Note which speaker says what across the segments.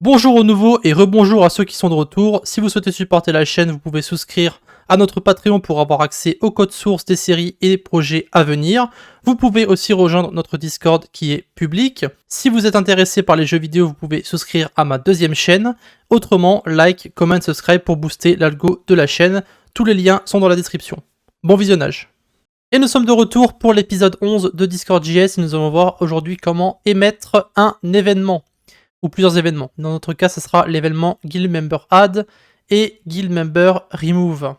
Speaker 1: Bonjour aux nouveaux et rebonjour à ceux qui sont de retour. Si vous souhaitez supporter la chaîne, vous pouvez souscrire à notre Patreon pour avoir accès au code source des séries et des projets à venir. Vous pouvez aussi rejoindre notre Discord qui est public. Si vous êtes intéressé par les jeux vidéo, vous pouvez souscrire à ma deuxième chaîne. Autrement, like, comment, subscribe pour booster l'algo de la chaîne. Tous les liens sont dans la description. Bon visionnage. Et nous sommes de retour pour l'épisode 11 de Discord.js et nous allons voir aujourd'hui comment émettre un événement. Ou plusieurs événements. Dans notre cas, ce sera l'événement Guild Member Add et Guild Member Remove.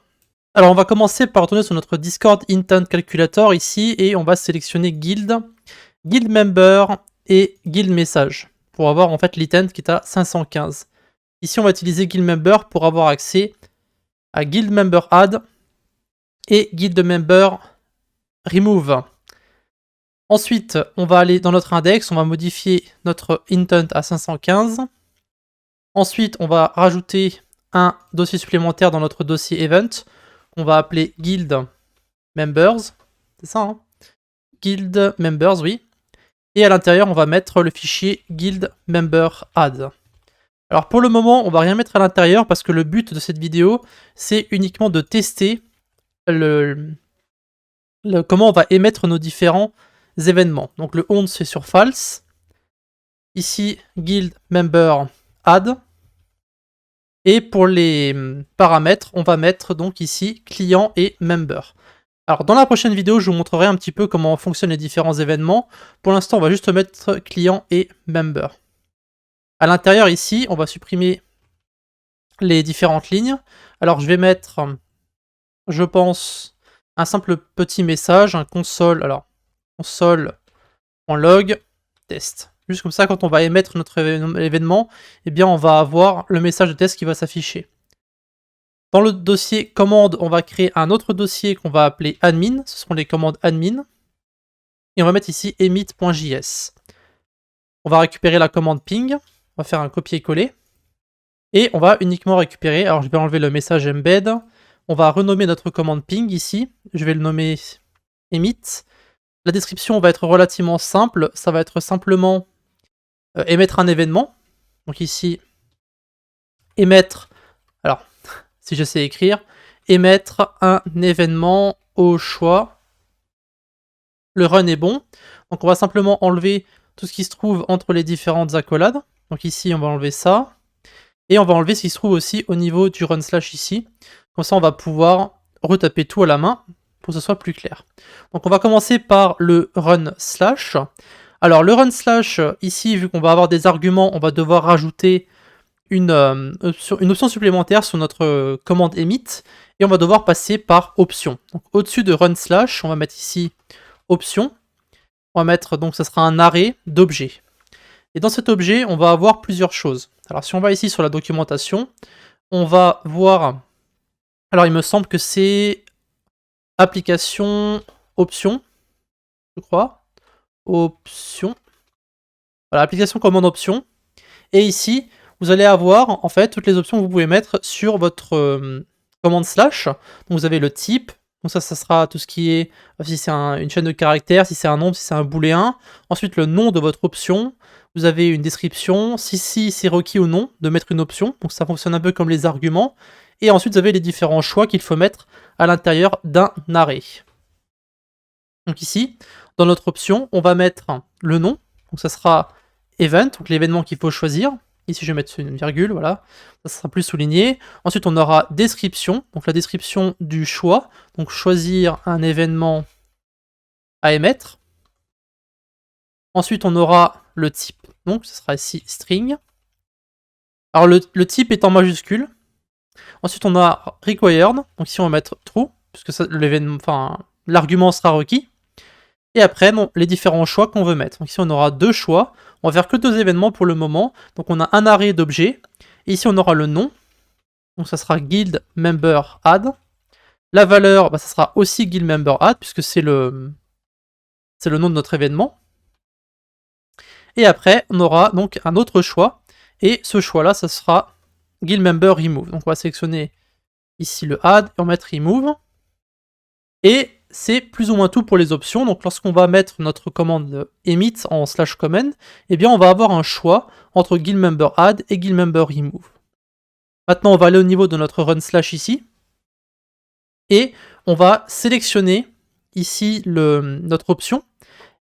Speaker 1: Alors, on va commencer par retourner sur notre Discord Intent Calculator ici et on va sélectionner Guild, Guild Member et Guild Message pour avoir en fait l'intent qui est à 515. Ici, on va utiliser Guild Member pour avoir accès à Guild Member Add et Guild Member Remove. Ensuite, on va aller dans notre index, on va modifier notre intent à 515. Ensuite, on va rajouter un dossier supplémentaire dans notre dossier event. On va appeler guild members. C'est ça, hein? Guild members, oui. Et à l'intérieur, on va mettre le fichier guild member add. Alors pour le moment, on va rien mettre à l'intérieur parce que le but de cette vidéo, c'est uniquement de tester comment on va émettre nos différents événements. Donc le on c'est sur false. Ici, guild member add. Et pour les paramètres, on va mettre donc ici client et member. Alors dans la prochaine vidéo, je vous montrerai un petit peu comment fonctionnent les différents événements. Pour l'instant, on va juste mettre client et member. À l'intérieur ici, on va supprimer les différentes lignes. Alors je vais mettre, je pense, un simple petit message, un console. Alors console en log test. Juste comme ça, quand on va émettre notre événement, eh bien on va avoir le message de test qui va s'afficher. Dans le dossier commande, on va créer un autre dossier qu'on va appeler admin. Ce seront les commandes admin. Et on va mettre ici emit.js. On va récupérer la commande ping. On va faire un copier-coller. Et on va uniquement récupérer, alors je vais enlever le message embed. On va renommer notre commande ping ici. Je vais le nommer emit. La description va être relativement simple. Ça va être simplement émettre un événement. Donc ici, émettre, alors si je sais écrire, émettre un événement au choix. Le run est bon. Donc on va simplement enlever tout ce qui se trouve entre les différentes accolades. Donc ici, on va enlever ça. Et on va enlever ce qui se trouve aussi au niveau du run slash ici. Comme ça, on va pouvoir retaper tout à la main pour que ce soit plus clair. Donc on va commencer par le run slash. Alors le run slash, ici, vu qu'on va avoir des arguments, on va devoir rajouter une option supplémentaire sur notre commande emit. Et on va devoir passer par option. Donc au-dessus de run slash, on va mettre ici option. On va mettre, donc ça sera un arrêt d'objet. Et dans cet objet, on va avoir plusieurs choses. Alors si on va ici sur la documentation, on va voir, alors il me semble que c'est application option, je crois. Option. Voilà, application commande option. Et ici, vous allez avoir en fait toutes les options que vous pouvez mettre sur votre commande slash. Donc vous avez le type. Donc ça sera tout ce qui est, si c'est une chaîne de caractères, si c'est un nombre, si c'est un booléen. Ensuite, le nom de votre option. Vous avez une description, si c'est requis ou non de mettre une option. Donc ça fonctionne un peu comme les arguments. Et ensuite, vous avez les différents choix qu'il faut mettre à l'intérieur d'un arrêt. Donc ici, dans notre option, on va mettre le nom. Donc ça sera event, donc l'événement qu'il faut choisir. Ici, je vais mettre une virgule, voilà. Ça sera plus souligné. Ensuite, on aura description, donc la description du choix. Donc choisir un événement à émettre. Ensuite, on aura le type, donc ce sera ici string. Alors le type est en majuscule. Ensuite, on a required, donc ici on va mettre true, puisque l'argument sera requis. Et après, les différents choix qu'on veut mettre. Donc ici, on aura deux choix. On va faire que deux événements pour le moment. Donc on a un arrêt d'objets. Et ici, on aura le nom. Donc ça sera guild member add. La valeur, ça sera aussi guild member add, puisque c'est le nom de notre événement. Et après, on aura donc un autre choix. Et ce choix-là, ça sera guild member remove. Donc on va sélectionner ici le add et on va mettre remove. Et c'est plus ou moins tout pour les options. Donc lorsqu'on va mettre notre commande emit en /command, eh bien on va avoir un choix entre guildMemberAdd et guildMemberRemove. Maintenant on va aller au niveau de notre run/ ici, et on va sélectionner ici notre option,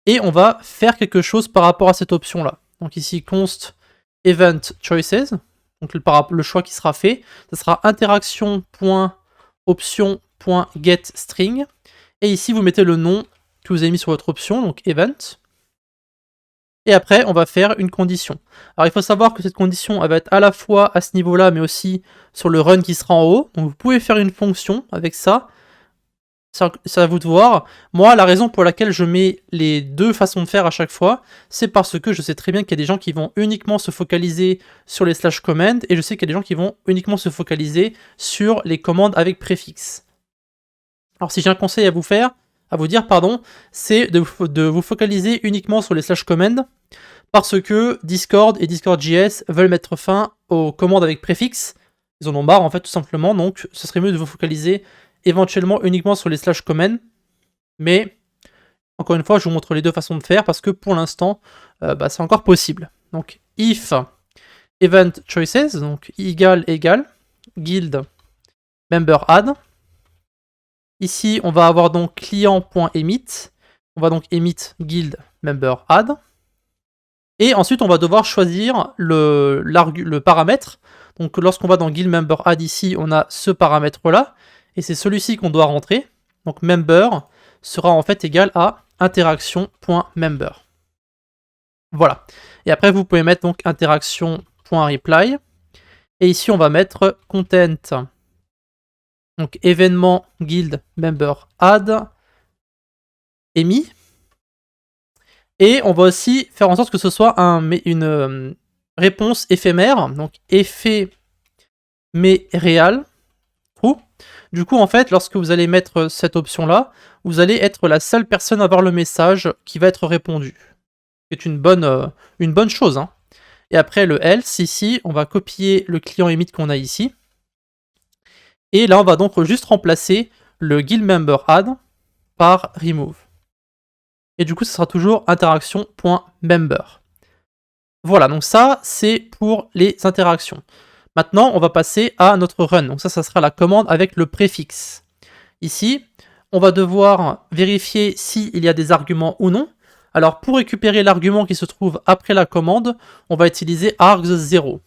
Speaker 1: et on va faire quelque chose par rapport à cette option là. Donc ici const event choices, donc le choix qui sera fait, ce sera interaction.option.getString, et ici vous mettez le nom que vous avez mis sur votre option, donc event, et après on va faire une condition. Alors il faut savoir que cette condition elle va être à la fois à ce niveau là, mais aussi sur le run qui sera en haut, donc vous pouvez faire une fonction avec ça, c'est à vous de voir. Moi, la raison pour laquelle je mets les deux façons de faire à chaque fois, c'est parce que je sais très bien qu'il y a des gens qui vont uniquement se focaliser sur les /commands, et je sais qu'il y a des gens qui vont uniquement se focaliser sur les commandes avec préfixe. Alors si j'ai un conseil à vous dire, c'est de vous focaliser uniquement sur les /commands, parce que Discord et Discord.js veulent mettre fin aux commandes avec préfixe. Ils en ont marre en fait tout simplement, donc ce serait mieux de vous focaliser éventuellement uniquement sur les /commands, mais encore une fois je vous montre les deux façons de faire parce que pour l'instant c'est encore possible. Donc if event choices, donc égal guild member add. Ici on va avoir donc client.emit, on va donc emit guild member add, et ensuite on va devoir choisir le paramètre. Donc lorsqu'on va dans guild member add ici, on a ce paramètre là, et c'est celui-ci qu'on doit rentrer. Donc member sera en fait égal à interaction.member. Voilà. Et après vous pouvez mettre donc interaction.reply. Et ici on va mettre content. Donc événement guild member add émis. Et on va aussi faire en sorte que ce soit une réponse éphémère. Donc effet mais réel. True. Du coup, en fait, lorsque vous allez mettre cette option-là, vous allez être la seule personne à voir le message qui va être répondu. C'est une bonne chose. Hein. Et après, le else, ici, on va copier le client emit qu'on a ici. Et là, on va donc juste remplacer le guildMemberAdd par remove. Et du coup, ce sera toujours interaction.member. Voilà, donc ça, c'est pour les interactions. Maintenant, on va passer à notre run. Donc ça sera la commande avec le préfixe. Ici, on va devoir vérifier s'il y a des arguments ou non. Alors, pour récupérer l'argument qui se trouve après la commande, on va utiliser args0.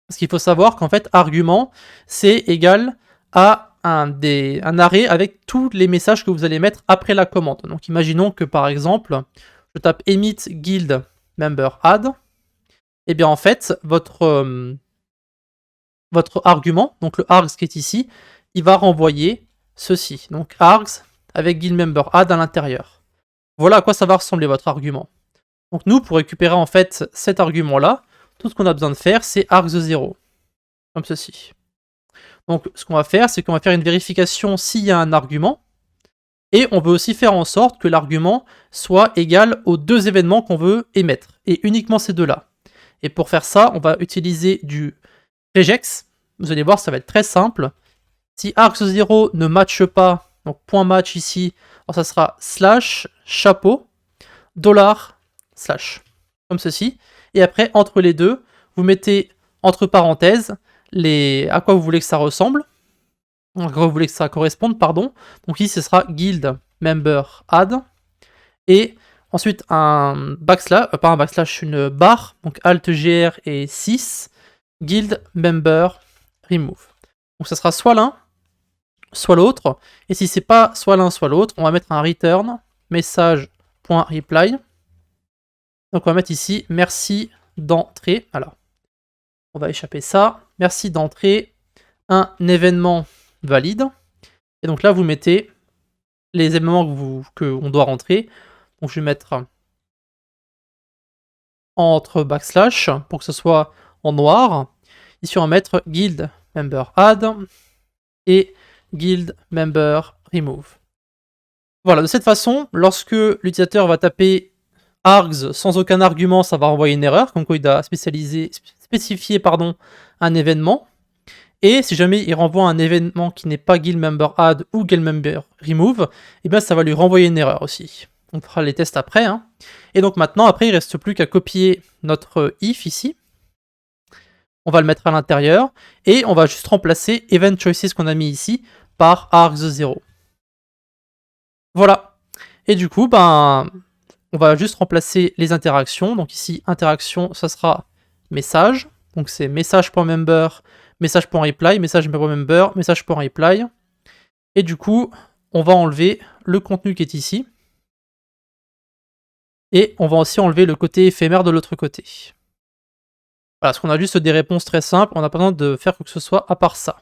Speaker 1: Parce qu'il faut savoir qu'en fait, argument, c'est égal à un arrêt avec tous les messages que vous allez mettre après la commande. Donc, imaginons que par exemple, je tape emit guild member add. Et bien en fait, votre argument, donc le args qui est ici, il va renvoyer ceci. Donc args avec guildMemberAdd à l'intérieur. Voilà à quoi ça va ressembler votre argument. Donc nous, pour récupérer en fait cet argument-là, tout ce qu'on a besoin de faire, c'est args0. Comme ceci. Donc ce qu'on va faire, c'est qu'on va faire une vérification s'il y a un argument. Et on veut aussi faire en sorte que l'argument soit égal aux deux événements qu'on veut émettre. Et uniquement ces deux-là. Et pour faire ça, on va utiliser du regex. Vous allez voir, ça va être très simple. Si args0 ne matche pas, donc point match ici, alors ça sera /chapeau $/. Comme ceci. Et après, entre les deux, vous mettez entre parenthèses à quoi vous voulez que ça ressemble. À quoi vous voulez que ça corresponde, pardon. Donc ici, ce sera guild member add. Et ensuite, un backslash, pas un backslash, une barre. Donc alt-gr et 6. Guild member remove. Donc ça sera soit l'un, soit l'autre. Et si c'est pas soit l'un, soit l'autre, on va mettre un return message.reply. Donc on va mettre ici merci d'entrer. Alors, on va échapper ça. Merci d'entrer un événement valide. Et donc là, vous mettez les événements qu'on doit rentrer. Donc je vais mettre entre backslash pour que ce soit en noir. Ici, on va mettre guild member add et guild member remove. Voilà, de cette façon, lorsque l'utilisateur va taper args sans aucun argument, ça va renvoyer une erreur, comme quoi il doit spécifier un événement. Et si jamais il renvoie un événement qui n'est pas guild member add ou guild member remove, et bien ça va lui renvoyer une erreur aussi. On fera les tests après. Hein. Et donc maintenant, après, il ne reste plus qu'à copier notre if ici. On va le mettre à l'intérieur. Et on va juste remplacer event choices qu'on a mis ici par args0. Voilà. Et du coup, ben, on va juste remplacer les interactions. Donc ici, interaction, ça sera message. Donc c'est message.member, message.reply, message.member, message.reply. Et du coup, on va enlever le contenu qui est ici. Et on va aussi enlever le côté éphémère de l'autre côté. Voilà, parce qu'on a juste des réponses très simples, on n'a pas besoin de faire quoi que ce soit à part ça.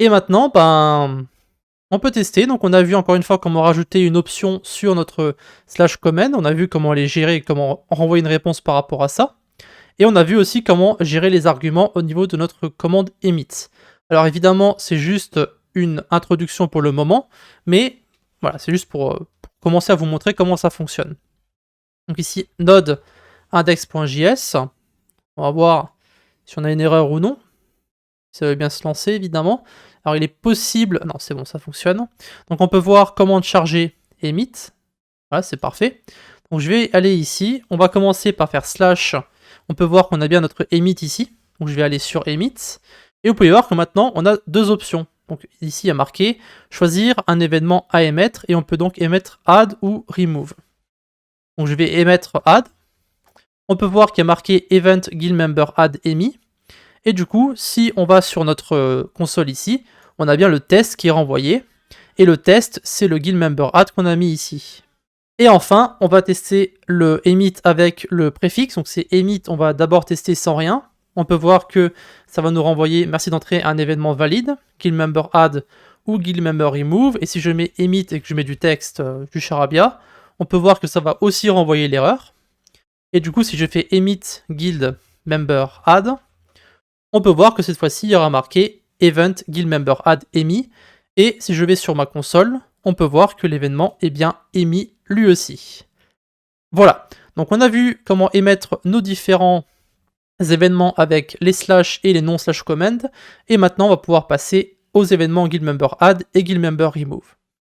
Speaker 1: Et maintenant, ben, on peut tester. Donc on a vu encore une fois comment rajouter une option sur notre /command. On a vu comment les gérer et comment renvoyer une réponse par rapport à ça. Et on a vu aussi comment gérer les arguments au niveau de notre commande emit. Alors évidemment, c'est juste une introduction pour le moment, mais voilà, c'est juste pour commencer à vous montrer comment ça fonctionne. Donc ici, node index.js. On va voir si on a une erreur ou non. Ça va bien se lancer, évidemment. Alors il est possible... Non, c'est bon, ça fonctionne. Donc on peut voir comment charger emit. Voilà, c'est parfait. Donc je vais aller ici. On va commencer par faire /. On peut voir qu'on a bien notre emit ici. Donc je vais aller sur emit. Et vous pouvez voir que maintenant, on a deux options. Donc ici, il y a marqué choisir un événement à émettre. Et on peut donc émettre add ou remove. Donc je vais émettre add. On peut voir qu'il y a marqué event guild member add emi. Et du coup, si on va sur notre console ici, on a bien le test qui est renvoyé. Et le test, c'est le guild member add qu'on a mis ici. Et enfin, on va tester le emit avec le préfixe. Donc c'est emit, on va d'abord tester sans rien. On peut voir que ça va nous renvoyer merci d'entrer un événement valide, guild member add ou guild member remove. Et si je mets emit et que je mets du texte, du charabia, on peut voir que ça va aussi renvoyer l'erreur. Et du coup, si je fais emit guild member add, on peut voir que cette fois-ci, il y aura marqué event guild member add emi. Et si je vais sur ma console, on peut voir que l'événement est bien émis lui aussi. Voilà, donc on a vu comment émettre nos différents événements avec les slash et les non/command. Et maintenant, on va pouvoir passer aux événements guild member add et guild member remove.